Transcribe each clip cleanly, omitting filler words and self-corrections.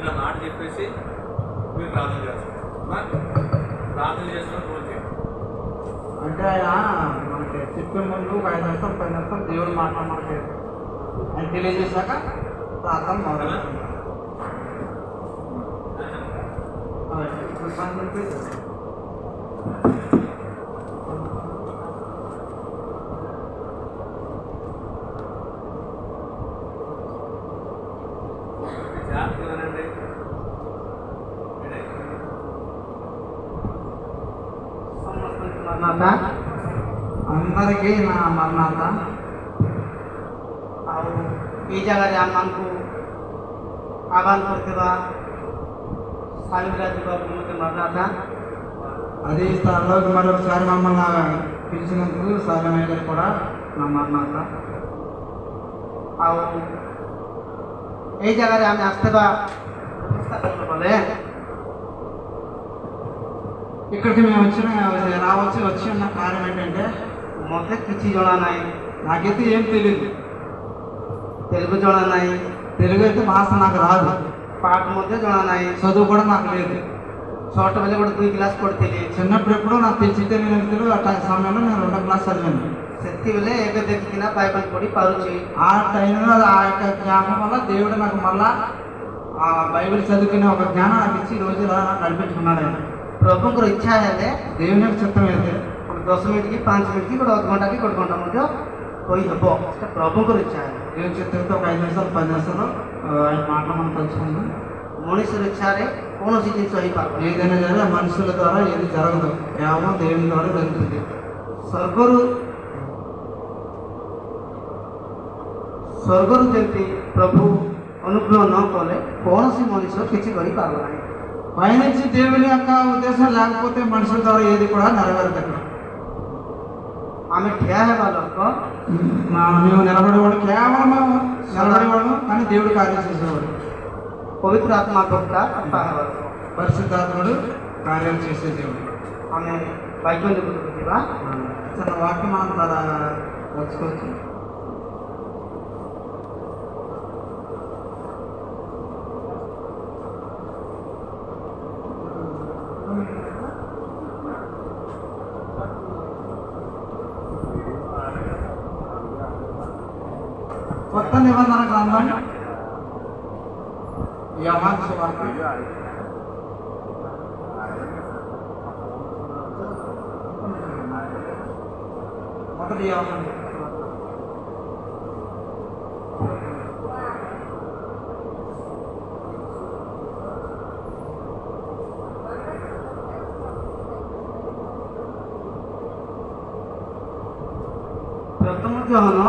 చిన్న మాట చెప్పేసి మీరు ప్రార్థన చేస్తారు. ప్రార్థన చేస్తున్న ఫోన్ చేయండి. అంటే ఆయన మనకి చెప్పే ముందు 5 నిమిషాలు 10 నిమిషాలు దేవుడు మాట మనకి ఆయన తెలియజేశాక ప్రార్థన మొదలు జాగ్రత్తగానండి. మరణాత అందరికీ నా మరణాత ଆଉ ଏଇ ଜାଗାରେ ଆମମାନଙ୍କୁ ଆହ୍ୱାନ କରିଥିବା ସାଲିଗ୍ରାମ ଯିବାକୁ ମୋତେ మరణాత అది స్థలంలోకి మరొకసారి మమ్మల్ని పిలిచినందుకు సాగమయ్య గారు కూడా నా మరణాత ଆଉ ଏଇ ଜାଗାରେ ଆମେ ଆସିଥିବା କଲେ ఇక్కడికి మేము వచ్చి ఉన్న కారణం ఏంటంటే ମୋତେ କିଛି ଜଣା ନାହିଁ, నాకైతే ఏం తెలియదు. తెలుగు జଣା ନାହିଁ, తెలుగు అయితే భాష నాకు రాదు. పాట ମଧ୍ୟ ଜଣା ନାହିଁ, చదువు కూడా నాకు లేదు. ଛୋଟ ବେଳେ ଗୋଟେ 2 କ୍ଲାସ୍ ପଢ଼ିଥିଲି. చిన్నప్పుడు ఎప్పుడు నాకు తెలిసి తెలియదు. ఆ సమయంలో నేను 2వ క్లాస్ చదివాను. ସେତିକିବେଳେ ଏବେ ଦେଖିକିନା బైబిల్ ପଢ଼ି ପାରୁଛି. ఆ టైంలో ఆ యొక్క జ్ఞానం వల్ల దేవుడు నాకు మళ్ళా ఆ బైబిల్ చదువుకునే ఒక జ్ఞానం నాకు ఇచ్చి ఈ రోజు నడిపించుకున్నాడు. ఆయన ପ୍ରଭୁଙ୍କର ଇଚ୍ଛା ହେଲେ దేవుని యొక్క చిత్తం అయితే 10 ମିନିଟ୍ କି 5 ମିନିଟ୍ କି ଗୋଟେ ଅଧଘଣ୍ଟା କି ଗୋଟେ ଘଣ୍ଟା ମଧ୍ୟ କହିହେବ. ସେଟା ପ୍ରଭୁଙ୍କର ଇଚ୍ଛା ହେଲେ దేవుని చిత్తంతో 5 నిమిషాలు 10 నిమిషాలు ఆయన మాటలు మనం తెలుసుకుందాం. మనుషుల ఇచ్ఛారే కୌଣସି ଜିନିଷ ହେଇପାରିବ. ఏదైనా సరే మనుషుల ద్వారా ఏది జరగదు, కేవలం దేవుని ద్వారా జరుగుతుంది. ସ୍ୱର୍ଗରୁ ଯେମିତି ପ୍ରଭୁ ଅନୁଗ୍ରହ ନ କଲେ କୌଣସି ମଣିଷ କିଛି କରିପାରିବ ନାହିଁ. పైనుంచి దేవుని యొక్క ఉద్దేశం లేకపోతే మనుషుల ద్వారా ఏది కూడా నెరవేరదు. ఆమె ఠియా ହେବା ଲୋକ, మేము నిలబడేవాడు, కేవలం నిలబడేవాడు, కానీ దేవుడు కార్యం చేసేవాడు. పవిత్ర ఆత్మ గొప్ప పరిశుద్ధాత్ముడు కార్యం చేసే దేవుడు. ఆమె బైబిల్ చెబుతుందివా చిన్న వాక్యం మనం తెలుసుకోవచ్చు. కొత్త నిబంధన గ్రంథం యోహాను సువార్త 1 యోహాను ପ୍ରଥମ ଜହନ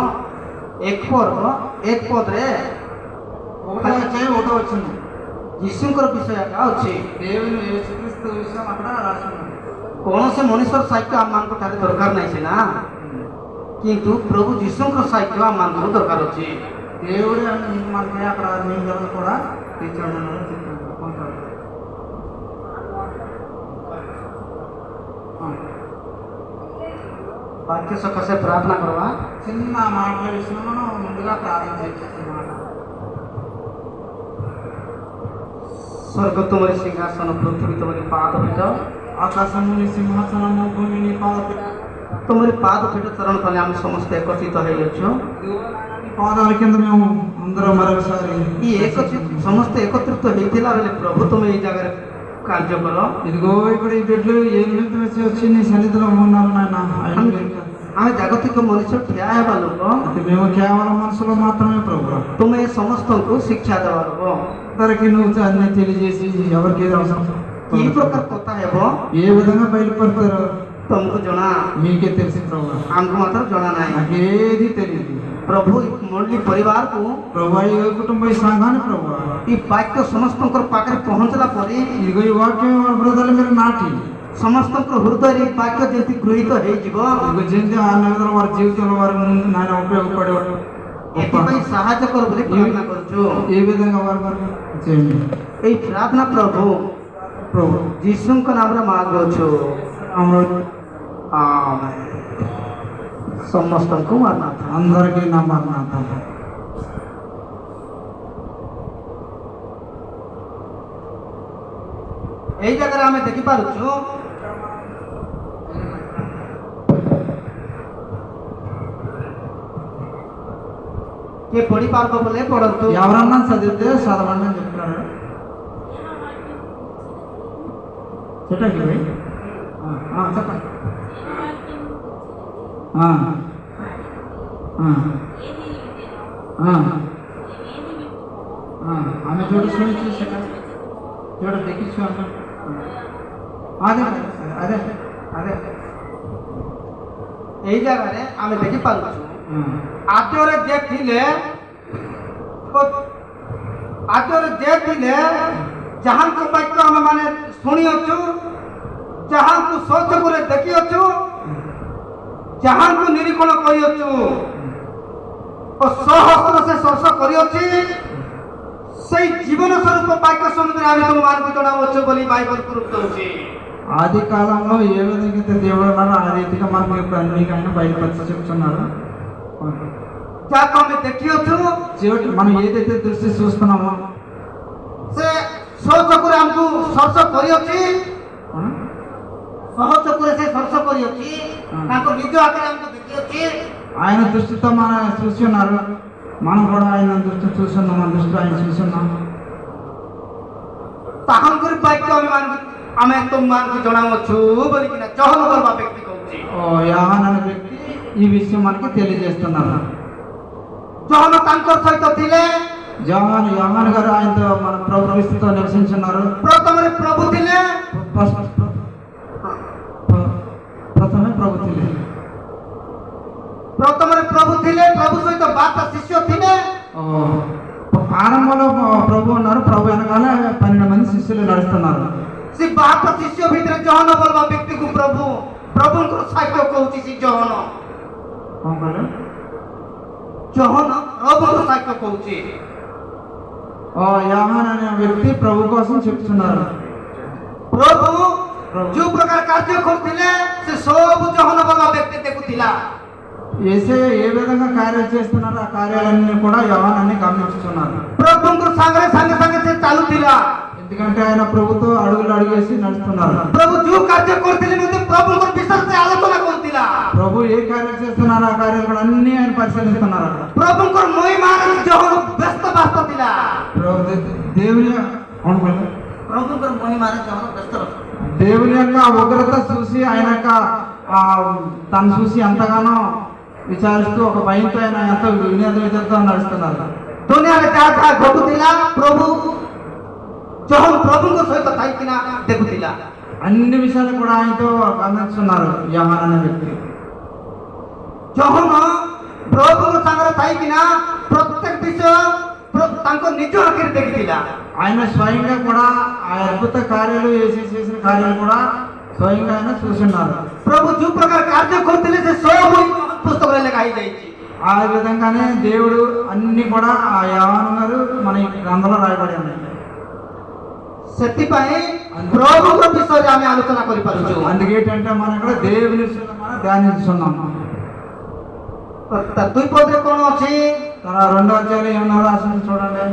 1 ପଦରେ ఒకటో వచ్చింది ଯୀଶୁଙ୍କର ବିଷୟ ଏକା ଅଛି. దేవుని యేసుక్రీస్తు విషయం అక్కడ రాస్తున్నారు. କୌଣସି ମଣିଷର ସାହିତ୍ୟ ଆମମାନଙ୍କ ଠାରେ ଦରକାର ନାହିଁ ସିନା, କିନ୍ତୁ ପ୍ରଭୁ ଯୀଶୁଙ୍କର ସାହିତ୍ୟ ଆମମାନଙ୍କୁ ଦରକାର ଅଛି. దేవుడు మనకి అక్కడ నిజాలు కూడా తెచ్చాడు. వాక్య సకాశే ప్రార్థన કરવા. చిన్న మాటల విషయంలో ముందుగా ప్రార్థన చేస్తున్నాను. స్వర్గ తుమరి సింహాసన, పృథ్వీ తుమరి పాదపీఠ, ఆకాశముని సింహాసనము, భూమిని పాదపీఠ. తుమరి పాదపీఠ చరణ తଳେ ଆମେ ସମସ୍ତେ ଏକତ୍ରିତ ହେଇଅଛୁ. ପାଦର కింద మేము అందరం మరొకసారి ఈ ସମସ୍ତେ ଏକତ୍ରିତ ହେଇଥିଲା ବେଳେ ପ୍ରଭୁ ତୁମେ ଏଇ ଜାଗାରେ କାର୍ଯ୍ୟ କର. ఇదిగో ఇప్పుడు ఈ బిడ్డలు ఏ నిమిత్తం వచ్చి నీ సన్నిధిలో ఉన్నారు నాయన. ଆମେ ଜାଗତିକ ମଣିଷ ଠିଆ ହେବା ଲୋକ, మేము కేవలం మనుషులు మాత్రమే ప్రభు. ତୁମେ ସମସ୍ତଙ୍କୁ ଶିକ୍ଷା ଦେବା ଲୋକ. అందరికి నువ్వు అన్ని తెలియజేసి ఎవరికి ఏది అవసరం ఈ ప్రకార కొత్త ହେବ ఏ విధంగా బయలుపడతారో ତମକୁ ଜଣା, మీకే తెలిసి ప్రభు. ଆମକୁ ମାତ୍ର ଜଣା ନାହିଁ, నాకేది తెలియదు ପ୍ରଭୁ. ମଣ୍ଡଳୀ ପରିବାରକୁ ప్రభు ఈ కుటుంబ ఈ సంఘాన్ని ప్రభు ఈ ବାକ୍ୟ ସମସ୍ତଙ୍କର ପାଖରେ ପହଞ୍ଚିଲା ପରେ ఇదిగో ఈ వాక్యం హృదయాల మీద నాటి ସମସ୍ତଙ୍କର ହୃଦୟରେ ఈ ବାକ୍ୟ ଯେମିତି ଗୃହୀତ ହେଇଯିବ, ଯେମିତି వారి జీవితంలో వారి ముందు నాయన ఉపయోగపడేవాడు. ଏଥିପାଇଁ ସାହାଯ୍ୟ କର ବୋଲି ପ୍ରାର୍ଥନା କରୁଛୁ. ఏ విధంగా వారు చేయండి. ଏଇ ପ୍ରାର୍ଥନା ପ୍ରଭୁ ଯୀଶୁଙ୍କ ନାମରେ ମାଗୁଛୁ. ସମସ୍ତଙ୍କୁ ମାରନାଥ, అందరికీ నా మరణాత. ଜାଗାରେ ଆମେ ଦେଖିପାରୁଛୁ କିଏ ପଢିପାରିବ ବୋଲେ ପଢନ୍ତୁ। ఎవరన్నా చదివితే చదవండి అని చెప్తున్నాడు. చెప్పండి చెప్పండి. ఆమె చూడు చూసి చూడ దక్కించు అంటాడు. అదే అదే అదే ଏଇ ଜାଗାରେ ଆମେ ଦେଖିପାରୁଛୁ ଆଦ୍ୟରେ ଯେ ଥିଲେ ଯାହାଙ୍କ ବାକ୍ୟ ଆମେ ମାନେ ଶୁଣିଅଛୁ, ଯାହାଙ୍କୁ ସଚକ୍ଷୁରେ ଦେଖିଅଛୁ, ଯାହାଙ୍କୁ ନିରୀକ୍ଷଣ କରିଅଛୁ ଓ ସହସ୍ର ସେ ସ୍ପର୍ଶ କରିଅଛି, ସେଇ ଜୀବନ ସ୍ୱରୂପ ବାକ୍ୟ ସମୁଦ୍ରରେ ଆମେ ତୁମମାନଙ୍କୁ ଜଣାଉଛୁ ବୋଲି ବାଇବଲ ପ୍ରୁଫ୍ ଦେଉଛି। ఆది కాలంలో ఏ విధంగా అయితే దేవుడు ఉన్నారో ఆ రీతిగా మనకు ఇప్పుడు అన్ని ఆయన బయలుపరిచి చెప్తున్నారు. ଯାହାକୁ ଆମେ ଦେଖିଅଛୁ చివరికి మనం ఏదైతే దృష్టి చూస్తున్నామో ସେ ସହଚକ୍ଷୁରେ ଆମକୁ ସ୍ପର୍ଶ କରିଅଛି, ସହଚକ୍ଷୁରେ ସେ ସ୍ପର୍ଶ କରିଅଛି, ତାଙ୍କ ନିଜ ଆଖିରେ ଆମକୁ ଦେଖିଅଛି। ఆయన దృష్టితో మనం చూసి ఉన్నారు, మనం కూడా ఆయన దృష్టి చూస్తున్నాం, మన దృష్టిలో ఆయన చూస్తున్నాం. ତାହାଙ୍କର ବାକ୍ୟ ଆମେ ତୁମମାନଙ୍କୁ ଜଣାଉଛୁ ବୋଲିକିନା ଜହନ କରିବା ବ୍ୟକ୍ତି କହୁଛି। యోహాను అనే వ్యక్తి ఈ విషయం మనకి తెలియజేస్తున్నారు. ଜହନ ତାଙ୍କ ସହିତ ଥିଲେ, యోహాను గారు ఆయనతో మన ప్రభుత్వంతో నివసించున్నారు. ପ୍ରଥମରେ ପ୍ରଭୁ ଥିଲେ, ప్రథమే ప్రభు ଥିଲେ, ପ୍ରଥମରେ ପ୍ରଭୁ ଥିଲେ, ପ୍ରଭୁ ସହିତ 12 ଶିଷ୍ୟ ଥିଲେ। ఆరంభంలో ప్రభు ఉన్నారు, ప్రభు వెనకాల 12 మంది శిష్యులు నడుస్తున్నారు. ସେ 12 ଶିଷ୍ୟ ଭିତରେ ଜହନ ବୋଲବା ବ୍ୟକ୍ତିକୁ ପ୍ରଭୁଙ୍କର ସାକ୍ଷ୍ୟ କହୁଛି। ସେ ଜହନ ପ୍ରଭୁଙ୍କ ସାକ୍ଷ୍ୟ କହୁଛି। యోహాను అనే వ్యక్తి ప్రభు కోసం చెప్తున్నారు. ପ୍ରଭୁ ଯୋଉ ପ୍ରକାର କାର୍ଯ୍ୟ କରୁଥିଲେ ସେ ସବୁ ଜହନ ବୋଲବା ବ୍ୟକ୍ତି ଦେଖୁଥିଲା। యేసే ఏ విధంగా కార్యాలు చేస్తున్నారు ఆ కార్యాలన్నీ కూడా యోహాను అన్ని గమనిస్తున్నారు. ପ୍ରଭୁଙ୍କ ସାଙ୍ଗରେ ସାଙ୍ଗେ ସାଙ୍ଗେ ସେ ଚାଲୁଥିଲା, ఎందుకంటే ఆయన ప్రభుతో అడుగులు అడుగేసి నడుస్తున్నారు. ପ୍ରଭୁ ଯୋଉ କାର୍ଯ୍ୟ କରୁଥିଲେ ମଧ୍ୟ ପ୍ରଭୁଙ୍କ ବିଷୟରେ ସେ ଆଲୋଚନା କରୁଥିଲା। ప్రభు ఏ కార్యాలు చేస్తున్నారు ఆ కార్యాలు కూడా అన్ని ఆయన పరిశీలిస్తున్నారు. ପ୍ରଭୁଙ୍କର ମହିମାରେ ଜହନ ବ୍ୟସ୍ତ ଥିଲା। దేవుని ପ୍ରଭୁଙ୍କର ମହିମାରେ ଜହନ ବ୍ୟସ୍ତ దేవుని యొక్క ఉగ్రత చూసి ఆయన యొక్క తను చూసి ఎంతగానో విచారిస్తూ ఒక భయంతో ఆయన ఎంతో వినోదంతో నడుస్తున్నారు. ଦୁନିଆରେ ଯାହା ଯାହା ଘଟୁଥିଲା ଜହନ ପ୍ରଭୁଙ୍କ ସହିତ ଥାଇକିନା ଦେଖୁଥିଲା। అన్ని విషయాలు కూడా ఆయనతో గమనిస్తున్నారు యోహాను అనే వ్యక్తి. ଜହନ ପ୍ରଭୁଙ୍କ ସାଙ୍ଗରେ ଥାଇକିନା ପ୍ରତ୍ୟେକ ବିଷୟ ତାଙ୍କ ନିଜ ଆଖିରେ ଦେଖିଥିଲା। ఆయన స్వయంగా కూడా ఆ అద్భుత కార్యాలు చేసిన కార్యాలు కూడా స్వయంగా ఆయన చూస్తున్నారు. ପ୍ରଭୁ ଯୋଉ ପ୍ରକାର କାର୍ଯ୍ୟ କରୁଥିଲେ ସେ ସବୁ పుస్తకంలో ଲେଖା ହେଇଯାଇଛି। ఆ విధంగానే దేవుడు అన్ని కూడా ఆ యోహాను గారు మన ఈ గ్రంథంలో రాయబడి ఉన్నాయి. ସେଥିପାଇଁ ପ୍ରଭୁଙ୍କ ବିଷୟରେ ଆମେ ଆଲୋଚନା କରିପାରୁଛୁ। అందుకేంటంటే మనం ఇక్కడ దేవుని విషయంలో మనం ధ్యానిస్తున్నాం. ତା 2 పଦରେ କ'ଣ ଅଛି? తన 2వ అధ్యాయంలో ఏమన్నా రాసింది చూడండి.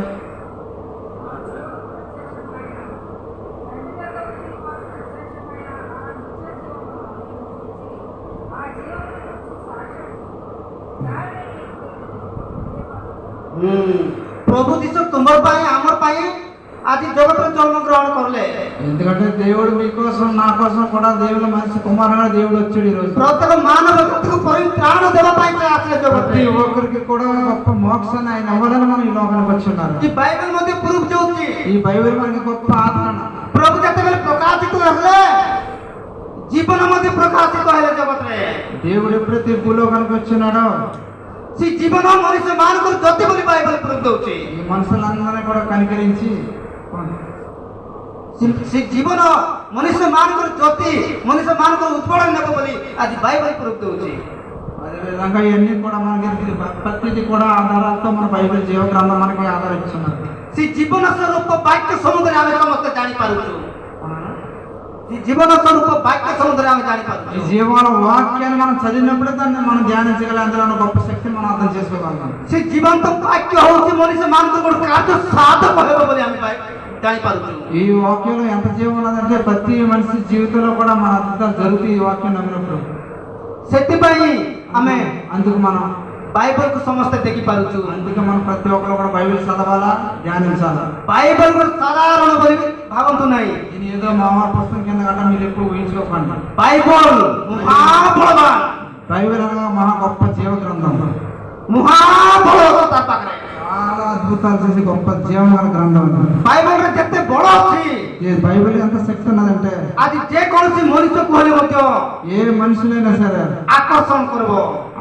ପ୍ରଭୁ ଯୀଶୁ ତୁମର ପାଇଁ ଆମର ପାଇଁ ଆଜି ଜଗତରେ ଜନ୍ମଗ୍ରହଣ କଲେ। ఎందుకంటే దేవుడు మీకోసం నా కోసం కూడా దేవుని మనిషి కుమారుడుగా దేవుడు వచ్చాడు ఈ రోజు. ପ୍ରତ୍ୟେକ ମାନବ ଜାତିକୁ ପରିତ୍ରାଣ ଦେବା ପାଇଁ ସେ ଆସିଲେ ଜଗତରେ। ప్రతి ఒక్కరికి కూడా గొప్ప మోక్షాన్ని ఆయన ఇవ్వడానికి మనం ఈ లోకానికి వచ్చి ఉన్నారు. ఈ బైబిల్ ମଧ୍ୟ ପ୍ରୁଫ୍ ଦେଉଛି। ఈ బైబిల్ మనకి గొప్ప ఆదరణ. ପ୍ରଭୁ ଯେତେବେଳେ ପ୍ରକାଶିତ ହେଲେ ଜୀବନ ମଧ୍ୟ ପ୍ରକାଶିତ ହେଲେ ଜଗତରେ। దేవుడు ఎప్పుడైతే భూలోకానికి వచ్చినాడో ସେ ଜୀବନ ମଣିଷ ମାନଙ୍କର ଜ୍ୟୋତି ବୋଲି ବାଇବଲ ପ୍ରୁଫ୍ ଦେଉଛି। ఈ మనుషులందరినీ కూడా కనికరించి ସେ ଜୀବନ ମନୁଷ୍ୟ ମାନଙ୍କର ଜ୍ୟୋତି, ମନୁଷ୍ୟ ମାନଙ୍କର ଉତ୍ପଳ ନେବ ବୋଲି ଆଜି ବାଇବଲ ପ୍ରୁଫ୍ ଦେଉଛି। అదేవిధంగా ఇవన్నీ కూడా మనకి ప్రతిది కూడా ఆధారాలతో మన బైబిల్ జీవ గ్రంథం మనకి ఆధారిస్తున్నారు. ସେ ଜୀବନ ସ୍ୱରୂପ ବାକ୍ୟ ସମୁଦ୍ରରେ ଆମେ ସମସ୍ତେ ଜାଣିପାରୁଛୁ। ସେ ଜୀବନ ସ୍ୱରୂପ ବାକ୍ୟ ସମୁଦ୍ରରେ ଆମେ ఈ ଜାଣିପାରୁଛୁ। జీవాల వాక్యాన్ని మనం చదివినప్పుడే దాన్ని మనం ధ్యానించగలం, అందులో ఉన్న గొప్ప శక్తిని మనం అర్థం చేసుకోగలం. ସେ ଜୀବନ୍ତ ବାକ୍ୟ ହେଉଛି ମନୁଷ୍ୟ ମାନଙ୍କର ଗୋଟେ କାର୍ଯ୍ୟ ସାଧକ ହେବ ବୋଲି ଆମେ జాయిపరుచు. ఈ వాక్యంలో ఎంత జీవం ఉన్నదంటే ప్రతి మనిషి జీవితంలో కూడా మన అద్భుతాలు జరుగుతాయి ఈ వాక్యం నమ్మినప్పుడు. ସେଥିପାଇଁ ଆମେ అందుకు మనం ବାଇବଲକୁ ସମସ୍ତେ ଦେଖିପାରୁଛୁ. అందుకే మనం ప్రతి ఒక్కరు కూడా బైబిల్ చదవాలా, ధ్యానించాలా. ବାଇବଲ ଗୋଟେ ସାଧାରଣ ବୋଲି ଭାବନ୍ତୁ ନାହିଁ. ఇది ఏదో మామూలు పుస్తకం కింద గట్రా మీరు ఎప్పుడు ఊహించుకోకండి. ବାଇବଲ ମହାବଳବାନ, బైబిల్ అనగా మహా గొప్ప జీవ గ్రంథం. ମହାବଳ ତା ପାଖରେ. చాలా అద్భుతాలు చేసి గొప్ప జీవన గ్రంథం అది. ବାଇବଲରେ ଯେତେ ବଳ ଅଛି, ఈ బైబిల్ ఎంత శక్తి ఉన్నదంటే ଆଜି ଯେକୌଣସି ମଣିଷକୁ ହେଲେ ମଧ୍ୟ ఏ మనుషులైనా సరే ଆକର୍ଷଣ କରିବ.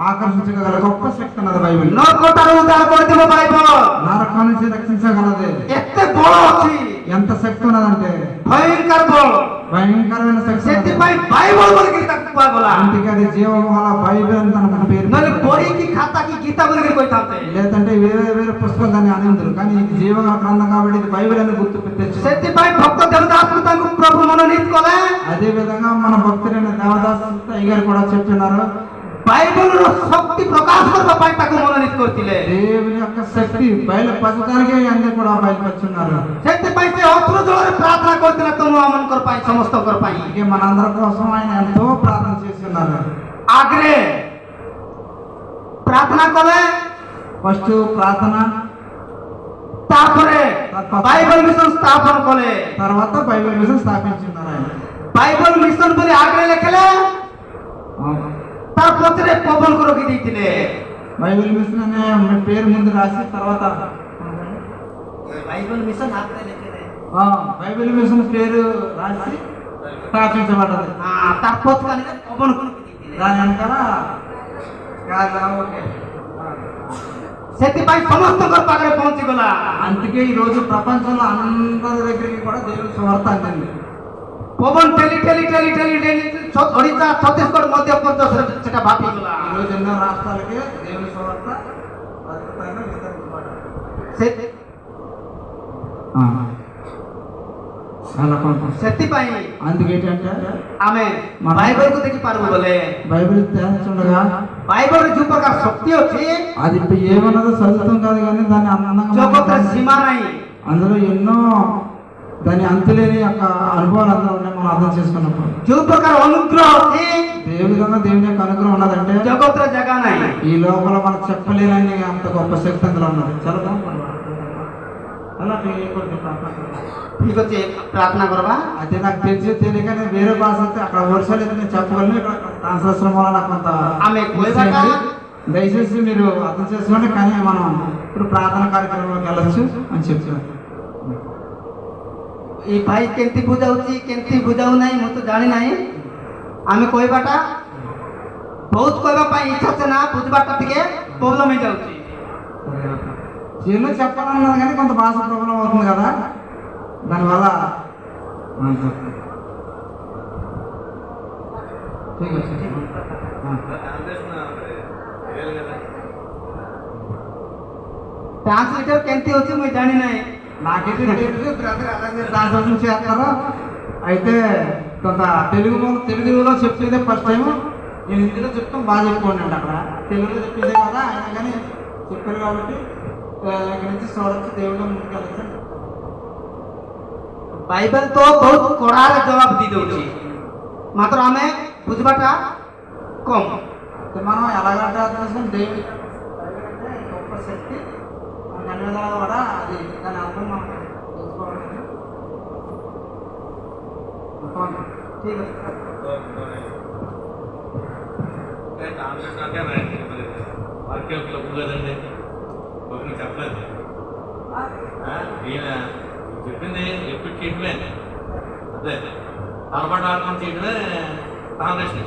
ఆకర్షించగల గొప్ప శక్తి ఉన్నది బైబిల్. ନରକଟାରୁ ଉଦ୍ଧାର କରିଦେବ ବାଇବଲ. నరకం నుంచి రక్షించగలది. ଏତେ ବଳ ଅଛି, ఎంత శక్తి ఉన్నదంటే ଭୟଙ୍କର ବଳ. భయంకరమైన శక్తి ఉన్నది. ସେଥିପାଇଁ ବାଇବଲ ବୋଲିକି ତାକୁ କୁହାଗଲା. అందుకే అది జీవమహల బైబిల్ అని తన పేరు. ନହେଲେ ବହି କି ଖାତା କି ଗୀତା ବୋଲିକି କହିଥାନ୍ତେ. లేదంటే వేరే వేరే పుస్తకాలు దాన్ని అనిందురు, కానీ ఇది జీవగల గ్రంథం కాబట్టి ఇది బైబిల్ అని గుర్తు తెచ్చు. ସେଥିପାଇଁ ଭକ୍ତ ଦେବଦାସକୁ ତାଙ୍କୁ ପ୍ରଭୁ ମନୋନୀତ କଲେ. అదే విధంగా మన భక్తులైన దేవదాస్ అయ్యగారు కూడా చెప్తున్నారు, ବାଇବଲର ଶକ୍ତି ପ୍ରକାଶ କରିବା ପାଇଁ ତାକୁ ମନୋନୀତ କରିଥିଲେ. దేవుని యొక్క శక్తి బయలుపరచడానికే అందరూ కూడా బయలుపరుచున్నారు. ସେଥିପାଇଁ ସେ ଅଶ୍ରୁ ଜଳରେ ପ୍ରାର୍ଥନା କରିଥିଲେ ତମ ଆମଙ୍କର ପାଇଁ, ସମସ୍ତଙ୍କର ପାଇଁ. అందుకే మనందరి కోసం ఆయన ఎంతో ప్రార్థన చేస్తున్నారు. ଆଗରେ ପ୍ରାର୍ଥନା କଲେ, ఫస్ట్ ప్రార్థన, ତାପରେ ବାଇବଲ ମିଶନ ସ୍ଥାପନ କଲେ. తర్వాత బైబిల్ మిషన్ స్థాపించున్నారు ఆయన. ବାଇବଲ ମିଶନ ବୋଲି ଆଗରେ ଲେଖିଲେ, ତାର ପଛରେ ପବନକୁ ରଖି ଦେଇଥିଲେ. బైబిల్ మిషన్ అనే పేరు ముందు రాసి తర్వాత ବାଇବଲ ମିଶନ ଆଗରେ ଲେଖିଲେ, బైబిల్ మిషన్ పేరు రాసి స్థాపించబడ్డది. ତାର ପଛକାନିରେ ପବନକୁ ରଖି ଦେଇଥିଲେ. దాని వెనకాల ఓకే. ସେଥିପାଇଁ ସମସ୍ତଙ୍କର ପାଖରେ ପହଞ୍ଚିଗଲା. అందుకే ఈ రోజు ప్రపంచంలో అందరి దగ్గరికి కూడా దేవుని సువార్త అందింది. ପବନ ଠେଲି ଠେଲି ଠେଲି ଠେଲି ଠେଲି ଓଡ଼ିଶା, ଛତିଶଗଡ଼, ମଧ୍ୟପ୍ରଦେଶ ସେଟା ବ୍ୟାପିଗଲା. ఈ రోజు ఎన్నో రాష్ట్రాలకి దేవుని సువార్త అద్భుతంగా విస్తరించబడ్డది. ସେଥିପାଇଁ అందుకేంటంటే ଆମେ ବାଇବଲକୁ ଦେଖିପାରିବୁ ବୋଲେ బైబిల్ ధ్యానించుండగా ବାଇବଲରେ ଯୋଉ ପ୍ରକାର ଶକ୍ତି ଅଛି, అది ఇప్పుడు ఏమన్నదో చదువుతాం కాదు కానీ దాన్ని అందంగా ଜଗତରେ ସୀମା ନାହିଁ. అందులో ఎన్నో దాని అంతులేని యొక్క అనుభవాలు అందరూ ఉన్నాయి మనం అర్థం చేసుకున్నప్పుడు. ଯୋଉ ప్రକାର ଅନୁଗ୍ରହ ଅଛି, ఏ విధంగా దేవుని యొక్క అనుగ్రహం ఉన్నదంటే ଜଗତରେ ଜାଗା ନାହିଁ. ఈ లోపల మనకు చెప్పలేనని అంత గొప్ప శక్తి అందులో ఉన్నది. చదువుతాం అలా ଠିକ ଅଛି, ପ୍ରାର୍ଥନା କରିବା. అయితే నాకు తెలిసి తెలియకనే వేరే భాష అయితే అక్కడ వర్షాలు అయితే నేను చెప్పగలను. ఇక్కడ ట్రాన్స్లేషన్ వల్ల నాకు కొంత ఆమె దయచేసి మీరు అర్థం చేసుకోండి. కానీ మనం ఇప్పుడు ప్రార్థన కార్యక్రమంలోకి వెళ్ళొచ్చు అని చెప్తున్నాను. ଏଇ ଭାଇ କେମିତି ବୁଝାଉଛି କେମିତି ବୁଝାଉ ନାହିଁ ମୁଁ ତ ଜାଣି ନାହିଁ. ଆମେ କହିବାଟା ବହୁତ କହିବା ପାଇଁ ଇଚ୍ଛା ଅଛି ନା, ବୁଝିବାଟା ଟିକେ ପ୍ରୋବ୍ଲେମ ହେଇଯାଉଛି. చేలో చెప్పాలన్నది కానీ కొంత భాష ప్రాబ్లం అవుతుంది కదా, దానివల్ల ఠీక్ ଅଛି. ట్రాన్స్లేటర్ କେମିତି ଅଛି ମୁଁ ଜାଣି ନାହିଁ. నాకైతే తెలియదు బ్రదర్ అలాగే ట్రాన్స్లేషన్ చేస్తారు. అయితే కొంత తెలుగులో చెప్పేదే ఫస్ట్ టైం. నేను హిందీలో చెప్తాం, బాగా చెప్పుకోండి అండి. అక్కడ తెలుగులో చెప్పేదే కదా, అయినా కానీ చెప్పారు కాబట్టి ఇక్కడి నుంచి చూడొచ్చు, దేవుడు ముందుకు వెళ్ళచ్చు. ବାଇବେଲ ତ ବହୁତ କଡ଼ାରେ ଜବାବ ଦେଇଦେଉଛି, ମାତ୍ର ଆମେ ବୁଝିବାଟା କମ୍. మనం ఎలాగంటే అర్థం చేసుకుని దేవుడి గొప్ప శక్తి మనకు అన్ని విధాలుగా కూడా అది దాని అర్థం మనం తెలుసుకోవాలి. ଠିକ ଅଛି. వాక్యం తప్పు కదండి, ఒకరికి చెప్పలేదు. ఈయన చెప్పింది ఎప్పుడు చేయడమే, అదే తలబడి ఆడుకొని చేయడమే కాంగ్రెస్.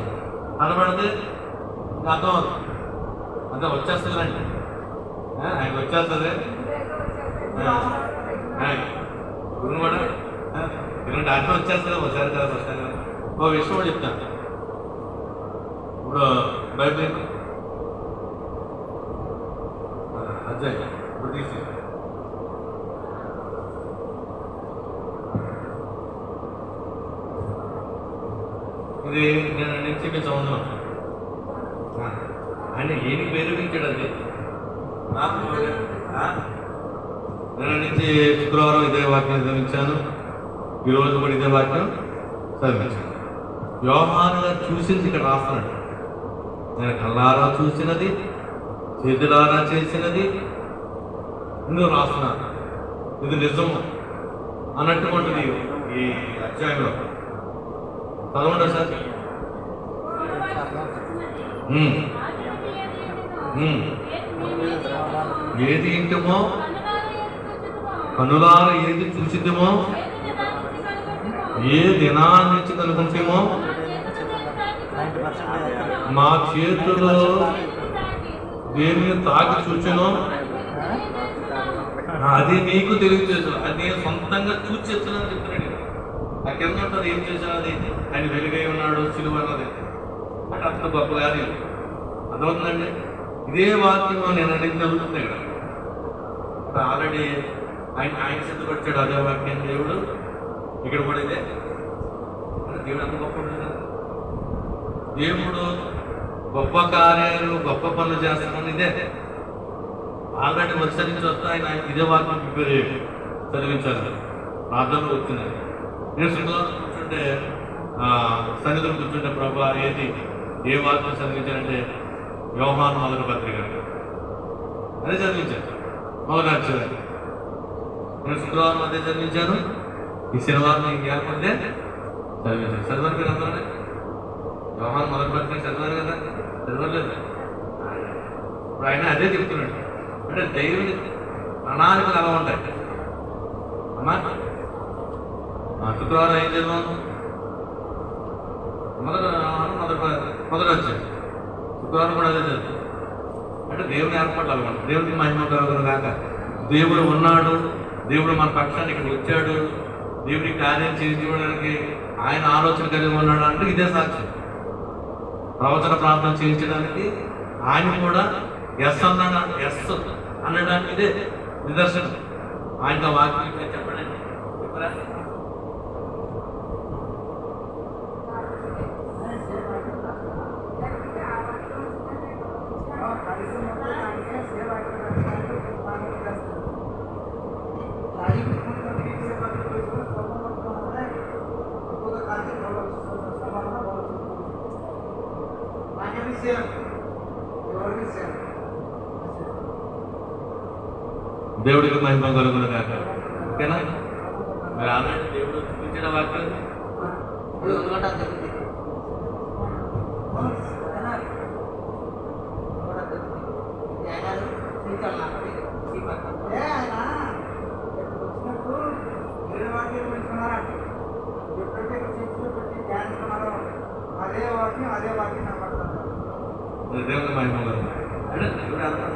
తలబడితే అర్థం అవుతుంది, అదే వచ్చేస్తుందండి. ఆయన వచ్చేస్తుంది గురువు కూడా ఇలాంటి అర్థం వచ్చేస్తుంది. ఒకసారి కదా వస్తాను కదా. ఓ విషయం కూడా చెప్తాను. ఇప్పుడు బైబిల్ అదే ఇప్పుడు తీసి ఇది నేను నుంచి మీ చదువుతున్నాను. ఆయన ఏమి పేరుగించాడు అది నాకు నిన్న నుంచి శుక్రవారం ఇదే వాక్యం చదివించాను, ఈరోజు కూడా ఇదే వాక్యం చదివించాను. యోహాను గారు చూసింది ఇక్కడ రాస్తున్నాడు. నేను కళ్ళారా చూసినది, చేతులారా చేసినది ఇందులో రాస్తున్నాను, ఇది నిజము అన్నట్టుకుంటుంది ఈ అధ్యాయంలో. చదవండి సార్. ఏది ఇంటమో, కనులార ఏది చూసిద్దామో, ఏ దినాన్ని నుంచి కనుకుంటేమో, మా చేతుల్లో దేనిని తాకి చూచెనో అది నీకు తెలియజేసు. అది నేను సొంతంగా చూచేస్తున్నాను చెప్తున్నాడు. ఆ కింద ఉంటుంది ఏం చేశాను, అది ఆయన వెలుగై ఉన్నాడు సిలువ అన్నది అంటే అంత గొప్ప గారి అర్థమవుతుందండి. ఇదే వాక్యం నేను అనేది చదువుతుంది ఇక్కడ. ఆల్రెడీ ఆయన సిద్ధపరిచాడు అదే వాక్యం దేవుడు. ఇక్కడ కూడా ఇదే. దేవుడు అంత గొప్ప దేవుడు గొప్ప కార్యాలు గొప్ప పనులు చేస్తానని ఇదే ఆల్రెడీ వచ్చి వస్తే ఆయన ఇదే వాక్యం ప్రిపేర్ చదివించారు. ప్రార్థనలు వచ్చినాయి. నేను శుక్రవారం కూర్చుంటే సన్నిధిలో కూర్చుంటే ప్రభా ఏది ఏ వాక్యం చదివించారంటే యోహాను మొదటి పత్రిక అదే చదివించాను. మొదటి అధ్యాయం నేను శుక్రవారం అదే చదివించాను. ఈ శనివారం ఇంకేమొందే చదివించాను. చదివారు మీరు అందరూ యోహాను మొదటి పత్రిక చదివారు కదా? చదవలేదు. ఇప్పుడు ఆయన అదే చెప్తున్నాడు. అంటే దేవుని ప్రణాళికలు ఎలా ఉంటాయి అమ్మా. శుక్రవారం ఏం చదివాను? మొదటి వచ్చాడు. శుక్రవారం కూడా అదే చదువు. అంటే దేవుని ఏర్పాట్లు అలా ఉంటాయి. దేవుడికి మహిమ కలుగును కాక. దేవుడు ఉన్నాడు, దేవుడు మన పక్షాన్ని ఇక్కడికి వచ్చాడు, దేవుడి కార్యం చేయించుకోవడానికి ఆయన ఆలోచన కలిగి ఉన్నాడు అంటే ఇదే సాక్ష్యం. ప్రవచన ప్రార్థన చేయించడానికి ఆయన కూడా ఎస్ అన్నాడు, ఎస్ అనడానికి ఇదే నిదర్శనం. ఆయనతో వాక్యం చెప్పండి చెప్పరా. దేవుడికి మహిమ కలుగును కాక. ఓకేనా? మీరు ఆల్రెడీ దేవుడు చూపించిన వాక్యం దేవుడికి మహిమ కలుగును అంటే దేవుడు అంతా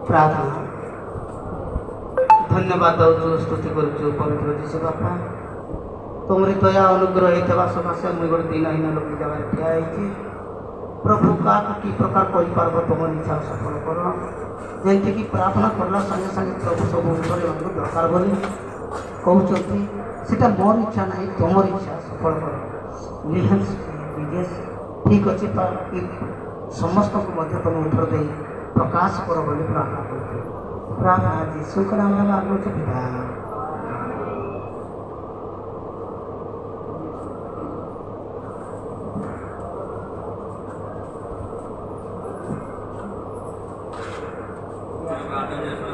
प्रार्थना। धन्यवाद दौचु स्तुति करुचु पवित्र जीशु बापा तुमरी दया अनुग्रह होता सकाशे मुझे गोटे दिनहीन लोक जगह ठिया प्रभु का कि प्रकार कही पार्ब तुम इच्छा सफल कर जमीक प्रार्थना करला संगे संगे प्रभु सब दरकार बोली कहते सीटा मोर इच्छा ना तुम इच्छा सफल कर ठीक अच्छे समस्त को तुम उत्तर दे प्रकाश कर बोली प्रार्थना करते प्रार्थना जीशु का नाम में मांगुछु पिता। ప్రార్థన చేసిన